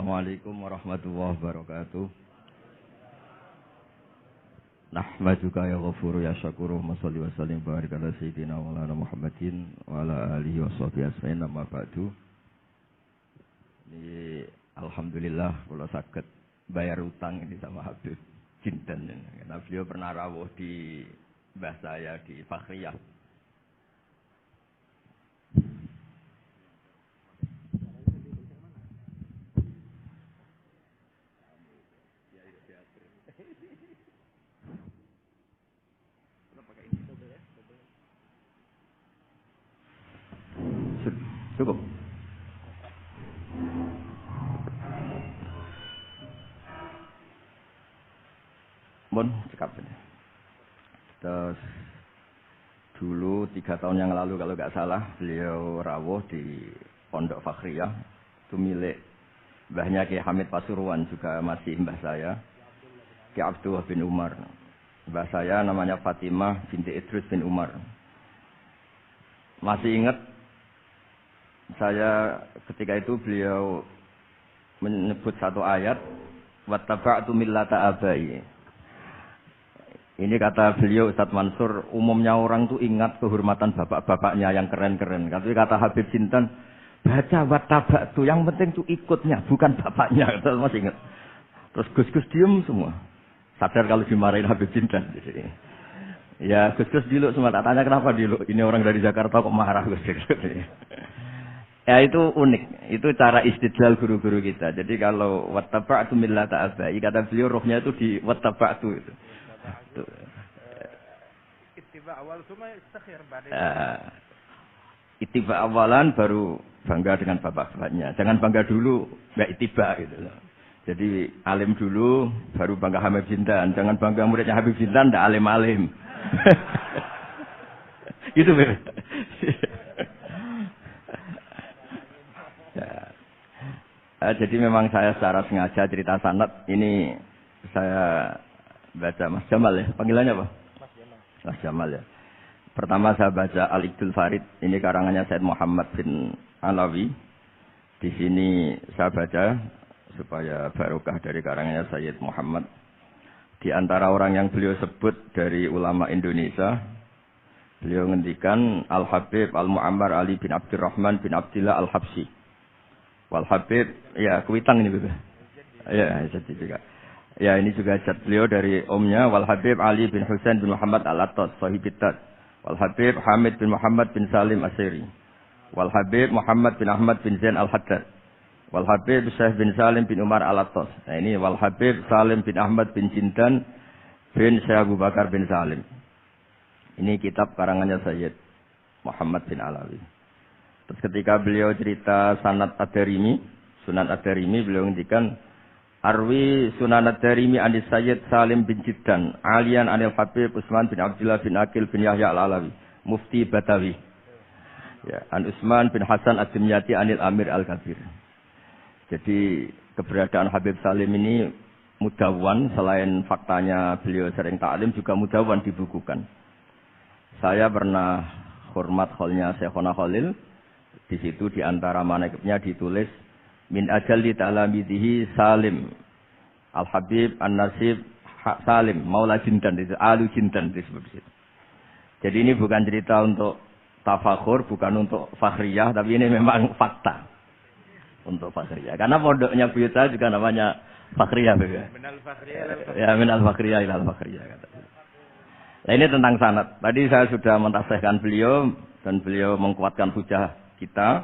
Assalamualaikum warahmatullahi wabarakatuh. Nahmaduka ya ghafuru ya syakuru Mashalli wa sallim barik ala sayyidina wa ala Muhammadin wa ala alihi wa sahbihi asma'in amma ba'du. Ini alhamdulillah kalau sakit bayar utang ini sama Habib Jinten. Karena beliau pernah rawuh di mbah saya di Fakhriyah. Cukup. Bon, cekap saja. Terus dulu 3 tahun yang lalu kalau nggak salah beliau rawuh di Pondok Fakhriyah. Itu milik mbahnya Ki Hamid Pasuruan, juga masih mbah saya, Ki Abdullah bin Umar. Mbah saya namanya Fatimah binti Idrus bin Umar. Masih ingat saya ketika itu beliau menyebut satu ayat, wattaba'tu millata abai. Ini kata beliau Ustaz Mansur, umumnya orang tuh ingat kehormatan bapak-bapaknya yang keren-keren. Tapi kata Habib Jinten, baca wattaba'tu, yang penting tuh ikutnya, bukan bapaknya. Terus masih ingat. Terus Gus-Gus diem semua. Sadar kalau dimarahin Habib Jinten. Ya Gus-Gus dulu semua, tak tanya kenapa dulu. Ini orang dari Jakarta kok marah Gus-Gus. Ya itu unik, itu cara istidlal guru-guru kita. Jadi kalau wattaba'tu millata abai, kata beliau rohnya itu di wattaba'tu itu. Ittiba awal cuma istakhir pada. Ittiba awalan baru bangga dengan bapak-bapaknya. Jangan bangga dulu, enggak ittiba gitu loh. Jadi alim dulu baru bangga Habib Jinten. Jangan bangga muridnya Habib Jinten ndak alim-alim. Gitu Beb. Jadi memang saya secara sengaja cerita sanad ini saya baca Mas Jamal ya, panggilannya apa? Mas Jamal ya. Pertama saya baca Al-Iqdul Farid, ini karangannya Said Muhammad bin Alawi. Di sini saya baca supaya barokah dari karangannya Sayyid Muhammad. Di antara orang yang beliau sebut dari ulama Indonesia, beliau ngendikan Al-Habib Al-Mu'ammar Ali bin Abdurrahman bin Abdillah Al-Habsyi. Wal Habib, ya kuitang ini Bebe. Ya, jadi juga. Ya, ini juga jad beliau dari omnya Wal Habib Ali bin Husain bin Muhammad Al-Attas, Sahibit Tad. Wal Habib Hamid bin Muhammad bin Salim Asiri. Wal Habib Muhammad bin Ahmad bin Zain Al-Haddad. Wal Habib Syekh bin Salim bin Umar Al-Attas. Nah, ini Wal Habib Salim bin Ahmad bin Jintan bin Syekh Abu Bakar bin Salim. Ini kitab karangannya Sayyid Muhammad bin Alawi. Terus ketika beliau cerita Sanad Ad-Darimi, Sunan Ad-Darimi, beliau ngendikan Arwi Sunan Ad-Darimi anis Sayyid Salim bin Jiddan, Alian anil Habib Utsman bin Abdullah bin Akil bin Yahya Al-Alawi, Mufti Batawi. Ya, An Utsman bin Hasan Ad-Dimyati anil Amir Al-Kabir. Jadi keberadaan Habib Salim ini mudawwan, selain faktanya beliau sering ta'lim juga mudawwan dibukukan. Saya pernah hormat kholnya Syekhona Khalil. Di situ di antara manaqibnya ditulis min ajalli ta'lamidihi Salim Al-Habib An-Nasib Salim Maula Jinten, itu Alu Jinten disebut di situ. Jadi ini bukan cerita untuk tafakhur, bukan untuk fakhriyah, tapi ini memang fakta untuk fakhriyah. Karena pondoknya buyut saya juga namanya fakhriyah ya. Minal fakhriyah. Ya, minal fakhriyah ilal fakhriyah kata. Nah, ini tentang sanad. Tadi saya sudah mentasihkan beliau dan beliau mengkuatkan hujah kita.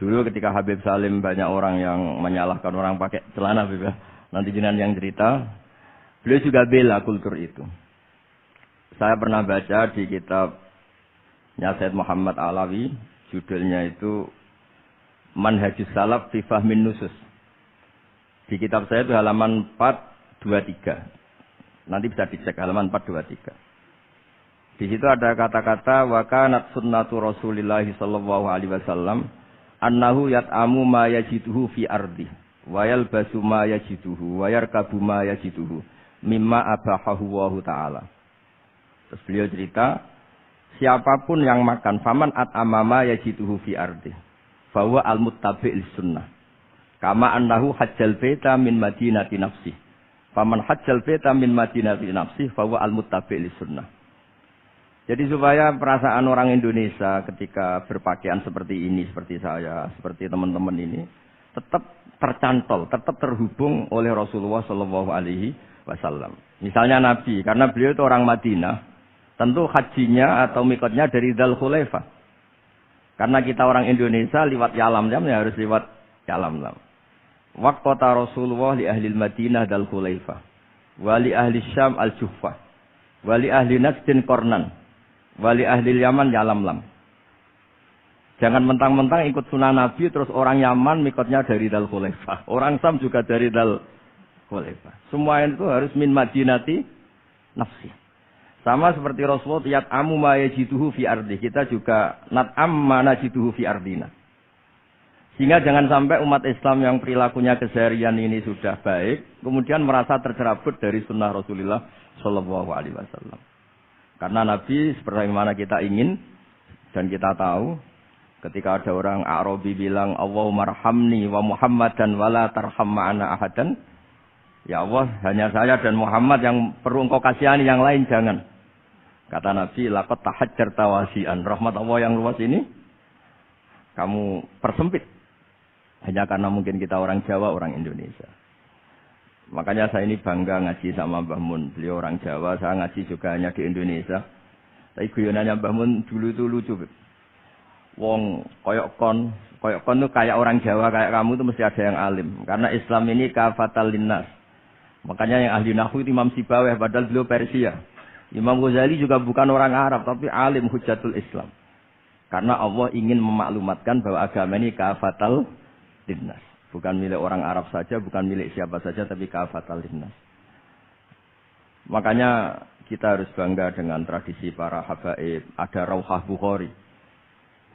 Dulu ketika Habib Salim banyak orang yang menyalahkan orang pakai celana Beb. Nanti jenengan yang cerita. Beliau juga bela kultur itu. Saya pernah baca di kitabnya Said Muhammad Alawi, judulnya itu Manhajus Salaf fi Fahmin Nusus. Di kitab saya itu halaman 423. Nanti bisa dicek halaman 423. Di situ ada kata-kata wa kanat sunnatu Rasulillah sallallahu alaihi wasallam annahu yat'amu ma yajiduhu fi ardi wa yalbasu ma yajiduhu wa yarkabu ma yajiduhu mimma abahahu wa ta'ala. Terus beliau cerita, siapapun yang makan faman at'ama ma yajiduhu fi ardi fa huwa al-muttabi'is sunnah. Kama annahu hajjal baita min madinati nafsi. Faman hajjal baita min madinati nafsi fa huwa al-muttabi' lis-sunnah. Jadi supaya perasaan orang Indonesia ketika berpakaian seperti ini, seperti saya, seperti teman-teman ini, tetap tercantol, tetap terhubung oleh Rasulullah Shallallahu Alaihi Wasallam. Misalnya Nabi, karena beliau itu orang Madinah, tentu hajinya atau mikotnya dari Dzul Khulaifah. Karena kita orang Indonesia lewat Yalamlam ya harus lewat Yalamlam. Waqata Rasulullah li ahli Madinah Dzul Khulaifah, wa li ahli Syam al-Juhfah, wa li ahli Najd Qarnan, wa li ahli Yaman Yalamlam. Jangan mentang-mentang ikut sunnah Nabi terus orang Yaman mikotnya dari Dzul Khulaifah, orang Syam juga dari Dzul Khulaifah. Semua itu harus min madinati nafsi. Sama seperti Rasulullah yat amu ma yajiduhu fi ardi. Kita juga nat amma najiduhu fi ardina. Sehingga jangan sampai umat Islam yang perilakunya keseharian ini sudah baik, kemudian merasa tercerabut dari sunnah Rasulullah Shallallahu Alaihi Wasallam. Karena Nabi seperti mana kita ingin dan kita tahu, ketika ada orang Arabi bilang Allahumma arhamni wa Muhammadan wala tarham ma'ana ahadan. Ya Allah, hanya saya dan Muhammad yang perlu engkau kasihani, yang lain jangan. Kata Nabi, laqad tahajjarta wasi'an. Rahmat Allah yang luas ini kamu persempit. Hanya karena mungkin kita orang Jawa, orang Indonesia. Makanya saya ini bangga ngaji sama Mbah Mun. Beliau orang Jawa, saya ngaji juga hanya di Indonesia. Tapi guyonannya Mbah Mun dulu itu lucu. Wong koyok kon itu kayak orang Jawa, kayak kamu itu mesti ada yang alim. Karena Islam ini kafatal linnas. Makanya yang ahli nahwu itu Imam Sibawayh, padahal beliau Persia. Imam Ghazali juga bukan orang Arab, tapi alim hujatul Islam. Karena Allah ingin memaklumatkan bahwa agama ini kafatal linnas. Bukan milik orang Arab saja, bukan milik siapa saja, tapi kafatal linnas. Makanya kita harus bangga dengan tradisi para habaib. Ada Rauhah Bukhari.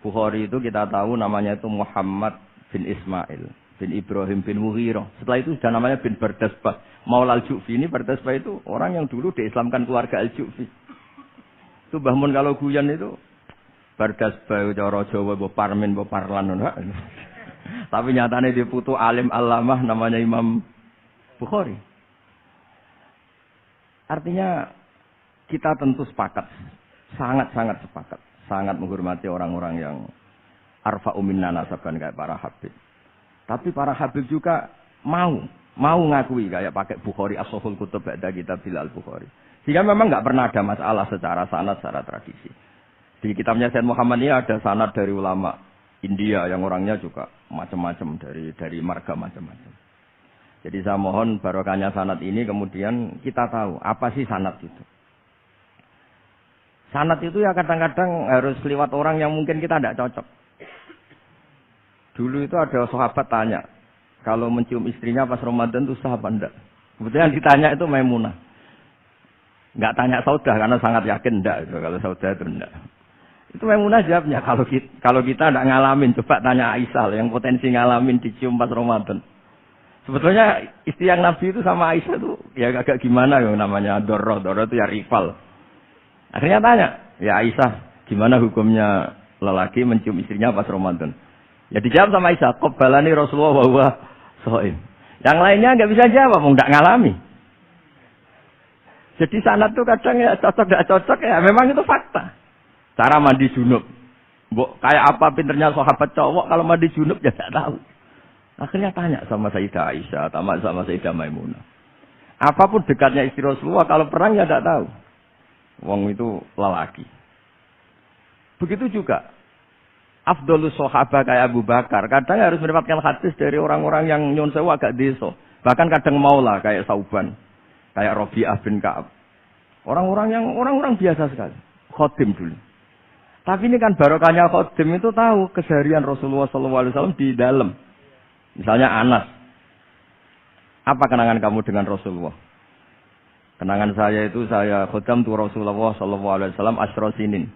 Bukhari itu kita tahu namanya itu Muhammad bin Ismail bin Ibrahim bin Mughirah. Setelah itu sudah namanya bin Bardasbah. Maula al-Ju'fi ini Bardasbah itu orang yang dulu diislamkan keluarga al-Ju'fi. Itu Mbah Mun kalau guyon itu Bardasbah cara Jawa mbok parmin mbok parlan. Tapi nyatane dia putu alim alamah namanya Imam Bukhari. Artinya kita tentu sepakat, sangat-sangat sepakat, sangat menghormati orang-orang yang arfa'u minna nasaban kayak para habib. Tapi para habib juga mau ngakui kayak pakai Bukhari as-Sahihul Kutub ba'da Kitabil Al-Bukhari. Sehingga memang enggak pernah ada masalah secara sanad, secara tradisi. Di kitabnya Sayyid Muhammad ini ada sanad dari ulama India yang orangnya juga macam-macam dari marga macam-macam. Jadi saya mohon barokahnya sanad ini kemudian kita tahu apa sih sanad itu. Sanad itu ya kadang-kadang harus lewat orang yang mungkin kita tidak cocok. Dulu itu ada sahabat tanya, kalau mencium istrinya pas Ramadan itu sah apa enggak? Kebetulan ditanya itu Maimunah. Enggak tanya Saudah karena sangat yakin enggak itu, kalau Saudah itu enggak. Itu Maimunah jawabnya, kalau kita enggak ngalamin, coba tanya Aisyah yang potensi ngalamin dicium pas Ramadan. Sebetulnya istri yang Nabi itu sama Aisyah itu ya agak gimana yang namanya Doro itu ya rival. Akhirnya tanya, ya Aisyah, gimana hukumnya lelaki mencium istrinya pas Ramadan? Ya dijawab sama Aisyah, qabbalani Rasulullah wa huwa shaim. Yang lainnya enggak bisa jawab, enggak ngalami. Jadi sanad itu kadang ya cocok enggak cocok ya, memang itu fakta. Cara mandi junub. Mbok kayak apa pinternya sahabat cowok kalau mandi junub ya enggak tahu. Akhirnya tanya sama Sayyidah Aisyah, sama Sayyidah Maimunah. Apapun dekatnya istri Rasulullah kalau perang ya enggak tahu. Wong itu lelaki. Begitu juga afdhalus sahabat kayak Abu Bakar, kadang harus mendapatkan hadis dari orang-orang yang nyun sewu agak deso. Bahkan kadang maula kayak Sauban, kayak Rabi'ah bin Ka'ab. Orang-orang biasa sekali. Khodim dulu. Tapi ini kan barokahnya khodim itu tahu keseharian Rasulullah SAW di dalam. Misalnya Anas. Apa kenangan kamu dengan Rasulullah? Kenangan saya itu saya khodam tu Rasulullah SAW asyra sinin.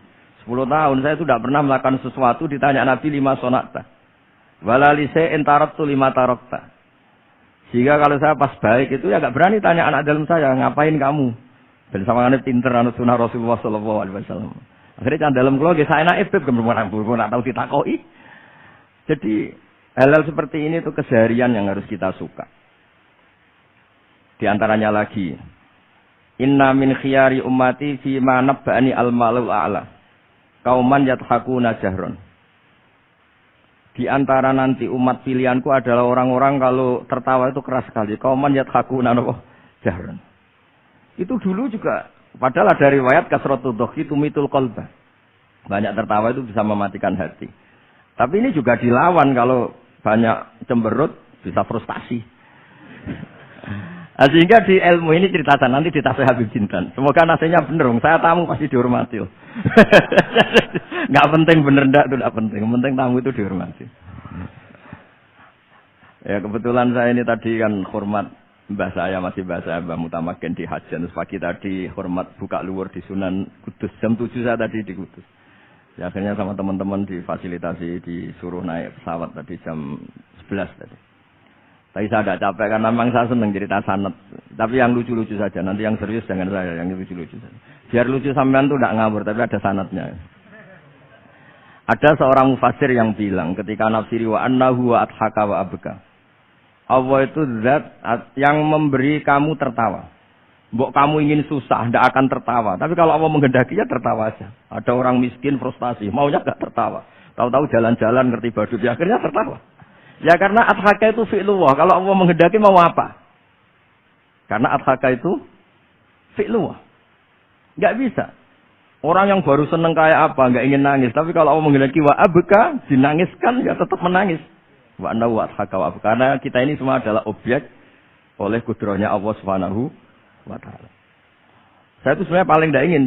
10 tahun saya itu tidak pernah melakukan sesuatu ditanya Nabi 5 sonata. Walalise entaratu 5 tarokta. Sehingga kalau saya pas baik itu ya agak berani tanya anak dalam saya, ngapain kamu? Dan sama anak pinter anut sunnah Rasulullah SAW. Akhirnya can dalam keluarga saya naib beb kemudian nak tahu ditakoi. Jadi Hal-hal seperti ini tuh keseharian yang harus kita suka. Di antaranya lagi, inna min khiyari ummati fi ma nabba'ani al-malul a'la. Kauman yathakuna jahron. Di antara nanti umat pilihanku adalah orang-orang kalau tertawa itu keras sekali. Kauman yathakuna jahron. Itu dulu juga, padahal ada riwayat kasratud dhahki tumitul qalba. Banyak tertawa itu bisa mematikan hati. Tapi ini juga dilawan kalau banyak cemberut bisa frustasi. Nah, sehingga di ilmu ini ceritakan nanti di Tasawuf Habib Jintan. Semoga nasinya bener. Saya tamu pasti dihormati. Nggak penting bener ndak itu nggak penting. Yang penting tamu itu dihormati. Ya kebetulan saya ini tadi kan hormat mbah saya masih mbah saya Mbah Mutamakin di Hajan. Terus pagi tadi hormat buka luar di Sunan Kudus. Jam 7 saya tadi di Kudus. Ya, akhirnya sama teman-teman difasilitasi disuruh naik pesawat tadi jam 11 tadi. Tapi saya tidak capek karena memang saya senang cerita sanad. Tapi yang lucu-lucu saja. Nanti yang serius jangan saya, yang lucu-lucu saja. Biar lucu sampean tuh tidak ngawur, tapi ada sanadnya. Ada seorang mufassir yang bilang ketika nafsiri wa annahu wa adhaka wa abka. Allah itu zat yang memberi kamu tertawa. Mbok kamu ingin susah, tidak akan tertawa. Tapi kalau Allah menghendaki ya tertawa aja. Ada orang miskin frustasi, maunya nggak tertawa. Tahu-tahu jalan-jalan ngerti badut, ya akhirnya tertawa. Ya karena adhaka itu fi'lullah. Kalau Allah menghendaki mau apa? Karena adhaka itu fi'lullah. Nggak bisa. Orang yang baru seneng kayak apa, nggak ingin nangis. Tapi kalau Allah menghendaki wa abka, dinangiskan ya tetap menangis. Wa anna wa adhaka wa abka. Karena kita ini semua adalah objek oleh kudrahnya Allah Subhanahu wa ta'ala. Saya itu sebenarnya paling tidak ingin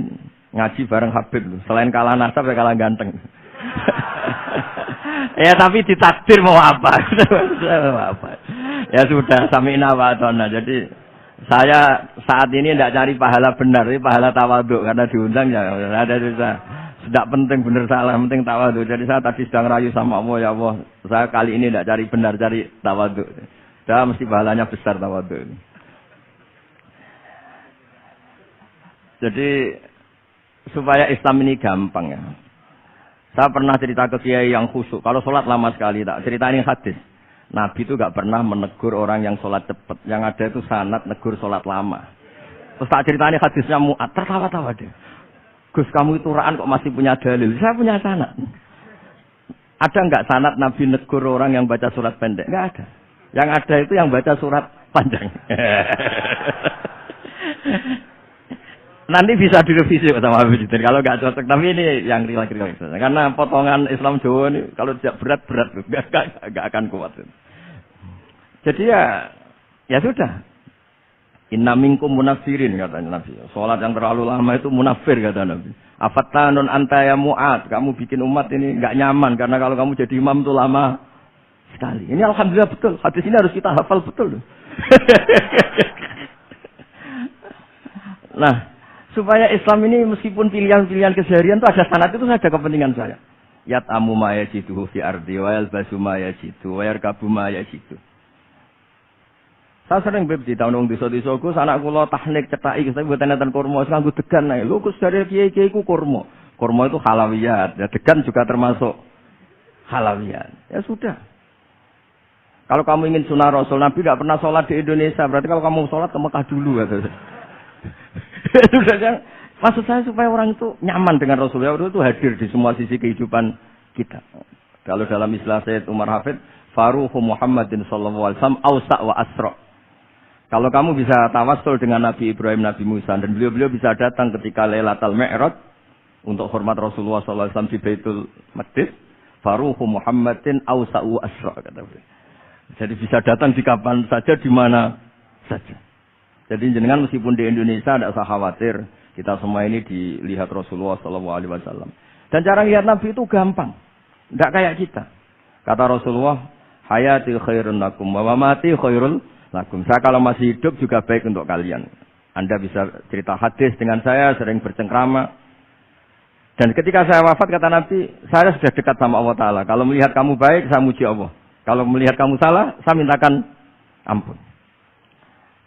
ngaji bareng Habib loh. Selain kalah nasab ya kalah ganteng. Ya tapi ditakdir mau apa? Ya sudah sami'na wa ata'na. Jadi saya saat ini tidak cari pahala benar, ini pahala tawaduk karena diundang ya ada susah. Tidak penting benar salah, penting tawaduk. Jadi saya tadi sedang rayu sama Allah, ya Allah, saya kali ini tidak cari benar, cari tawaduk. Saya mesti pahalanya besar tawaduk. Jadi supaya Islam ini gampang ya. Saya pernah cerita ke kiai yang khusyuk. Kalau sholat lama sekali, tak cerita ini hadis. Nabi itu gak pernah menegur orang yang sholat cepat. Yang ada itu sanad negur sholat lama. Terus tak cerita ini hadisnya Mu'ad. Tertawa-tawa deh. Gus kamu itu raan kok masih punya dalil. Saya punya sanad. Ada nggak sanad Nabi negur orang yang baca surat pendek? Nggak ada. Yang ada itu yang baca surat panjang. Nanti bisa direvisi sama Habib Jitin kalau nggak cocok. Tapi ini yang rileks. Karena potongan Islam Jawa ini kalau tidak berat nggak akan kuat. Jadi ya sudah. Inna minkum munafirin katanya Nabi. Sholat yang terlalu lama itu munafir kata Nabi. Afattanun anta ya Mu'ad. Kamu bikin umat ini nggak nyaman karena kalau kamu jadi imam itu lama sekali. Ini alhamdulillah betul. Hadis ini harus kita hafal betul. Nah. Supaya Islam ini meskipun pilihan-pilihan keseharian itu ada sanad itu saja kepentingan saya. Yat'amu ma yajiduhu fi ardi wa yalbasu ma yajidu wa yarkabu ma yajidu. Saya sering beb di tahun wong desa-desa ku anak kula teknik cethaki tapi mboten enten kurma wis nganggo degan ae. Lho Gus dari kiai-kiai ku kurma. Kurma itu halawiyat. Ya degan juga termasuk halawiyat. Ya sudah. Kalau kamu ingin sunah Rasul, Nabi tidak pernah sholat di Indonesia. Berarti kalau kamu sholat ke Mekah dulu. Maksud saya supaya orang itu nyaman dengan Rasulullah itu hadir di semua sisi kehidupan kita. Kalau dalam istilah Sayyid Umar Hafid, Faruhu Muhammadin sallallahu alaihi wasallam awsa' wa asra'. Kalau kamu bisa tawassul dengan Nabi Ibrahim, Nabi Musa, dan beliau-beliau bisa datang ketika Lailatul Mi'raj untuk hormat Rasulullah sallallahu alaihi wasallam di Baitul Maqdis, Faruhu Muhammadin awsa' wa asra' kata beliau. Jadi bisa datang di kapan saja, di mana saja. Jadi jenengan meskipun di Indonesia tidak usah khawatir, kita semua ini dilihat Rasulullah SAW. Dan cara lihat Nabi itu gampang, tidak kayak kita. Kata Rasulullah, hayati khairun lakum, wa mamati khairul lakum. Saya kalau masih hidup juga baik untuk kalian. Anda bisa cerita hadis dengan saya, sering bercengkrama. Dan ketika saya wafat kata Nabi, saya sudah dekat sama Allah Ta'ala. Kalau melihat kamu baik, saya muji Allah. Kalau melihat kamu salah, saya mintakan ampun.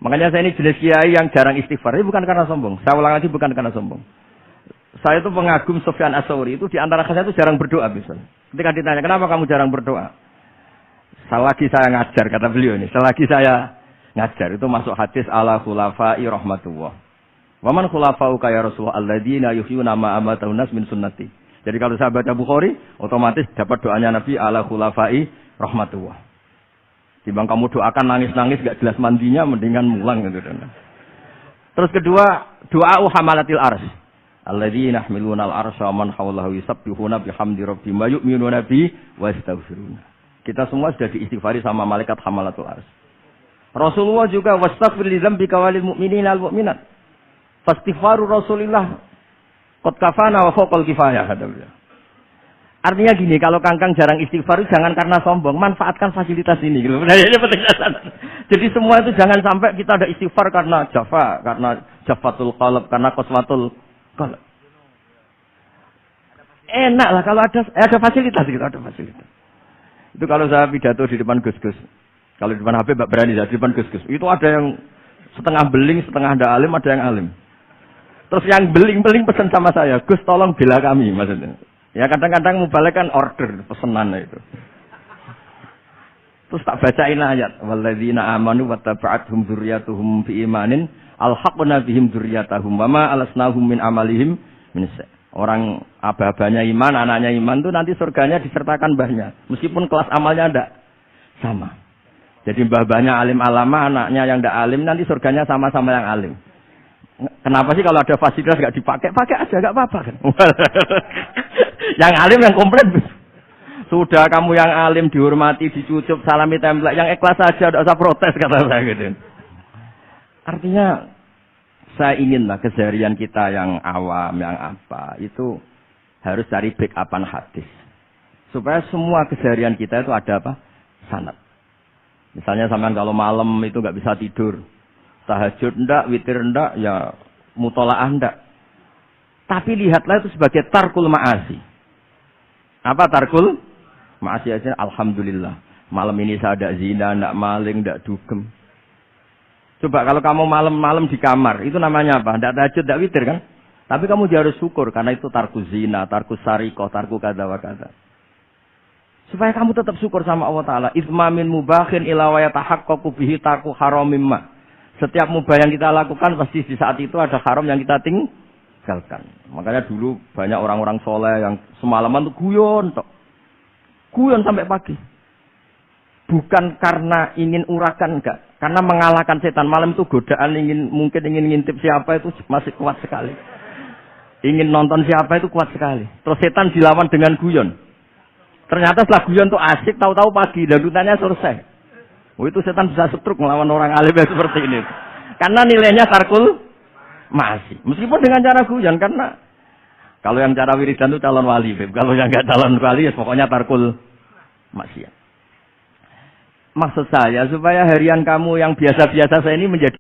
Makanya saya ini jenis kiai yang jarang istighfar. Ini bukan karena sombong. Saya ulang lagi bukan karena sombong. Saya itu pengagum Sufyan Ats-Tsauri. Itu di antara saya itu jarang berdoa misalnya. Ketika ditanya, kenapa kamu jarang berdoa? selagi saya ngajar, kata beliau ini, selagi saya ngajar, itu masuk hadis ala khulafai rahmatullah. Waman khulafau kaya Rasulullah alladzina yuhyuna ma amatahun nas min sunnati. Jadi kalau saya baca Bukhari, otomatis dapat doanya Nabi ala khulafai rahmatullah. Timbang kamu doakan nangis-nangis gak jelas mandinya, mendingan mulang gitu. Terus kedua, doa hamalatil arsy. Alladzina yahmiluna al-arsya wa man hawlahu yusabbihuna bihamdi rabbihim wa yu'minuna bihi wa yastaghfiruna. Kita semua sudah diistighfari sama malaikat hamalatul arsy. Rasulullah juga wastaghfir li dzambika walil mu'minina wal mu'minat. Fastighfaru Rasulillah qad kafana wa fawqal kifayah kata beliau. Artinya gini, kalau kangkang jarang istighfar jangan karena sombong, manfaatkan fasilitas ini gitu. Nah, ini penting. Jadi semua itu jangan sampai kita ada istighfar karena jafatul qalb, karena qaswatul qalb. Enak lah kalau ada fasilitas gitu, ada fasilitas. Itu kalau saya pidato di depan Gus-Gus. Kalau di depan Habib berani di depan Gus-Gus. Itu ada yang setengah beling, setengah ada alim, ada yang alim. Terus yang beling-beling pesan sama saya, Gus tolong bela kami maksudnya. Ya kadang-kadang mubalek kan order pesanan itu. Terus tak bacain ayat, walladzina amanu wattaba'athum dzurriyyatuhum fi imanin alhaqna bihim dzurriyyatahum wama alasnahum min amalihim min sa'. Orang aba-abanya iman, anaknya iman itu nanti surganya disertakan mbahnya, meskipun kelas amalnya ndak sama. Jadi mbah-mbahnya alim alama, anaknya yang ndak alim nanti surganya sama-sama yang alim. Kenapa sih kalau ada fasilitas nggak dipakai? Pakai aja, nggak apa-apa kan. Yang alim yang komplain. Sudah kamu yang alim dihormati, dicucup, salami template, yang ikhlas saja, tidak usah protes kata saya gitu. Artinya saya inginlah keseharian kita yang awam, yang apa itu harus cari backupan hadis. Supaya semua keseharian kita itu ada apa? Sanad. Misalnya sampean kalau malam itu nggak bisa tidur. Tahajud ndak, witir ndak, ya mutolaah ndak. Tapi lihatlah itu sebagai tarkul ma'asi. Apa tarkul ma'asi aja? Alhamdulillah. Malam ini saya ndak zina, ndak maling, ndak dugem. Coba kalau kamu malam-malam di kamar, itu namanya apa? Ndak tahajud, ndak witir kan? Tapi kamu harus syukur karena itu tarku zina, tarku sarikoh, tarku kada wa kada. Supaya kamu tetap syukur sama Allah Ta'ala. Ismamin mubakhin ila wa yatahaqqaqu bihi tarku haramim ma. Setiap mubah yang kita lakukan pasti di saat itu ada haram yang kita tinggalkan. Makanya dulu banyak orang-orang soleh yang semalaman tuh guyon sampai pagi. Bukan karena ingin urakan enggak, karena mengalahkan setan. Malam itu godaan mungkin ingin ngintip siapa itu masih kuat sekali. Ingin nonton siapa itu kuat sekali. Terus setan dilawan dengan guyon. Ternyata setelah guyon tuh asik, tahu-tahu pagi dan rutannya selesai. Oh itu setan bisa setruk melawan orang alim yang seperti ini. Karena nilainya tarkul masih. Meskipun dengan cara guyon, karena kalau yang cara wiridan itu calon wali. Kalau yang enggak calon wali ya pokoknya tarkul masih. Maksud saya supaya harian kamu yang biasa-biasa saya ini menjadi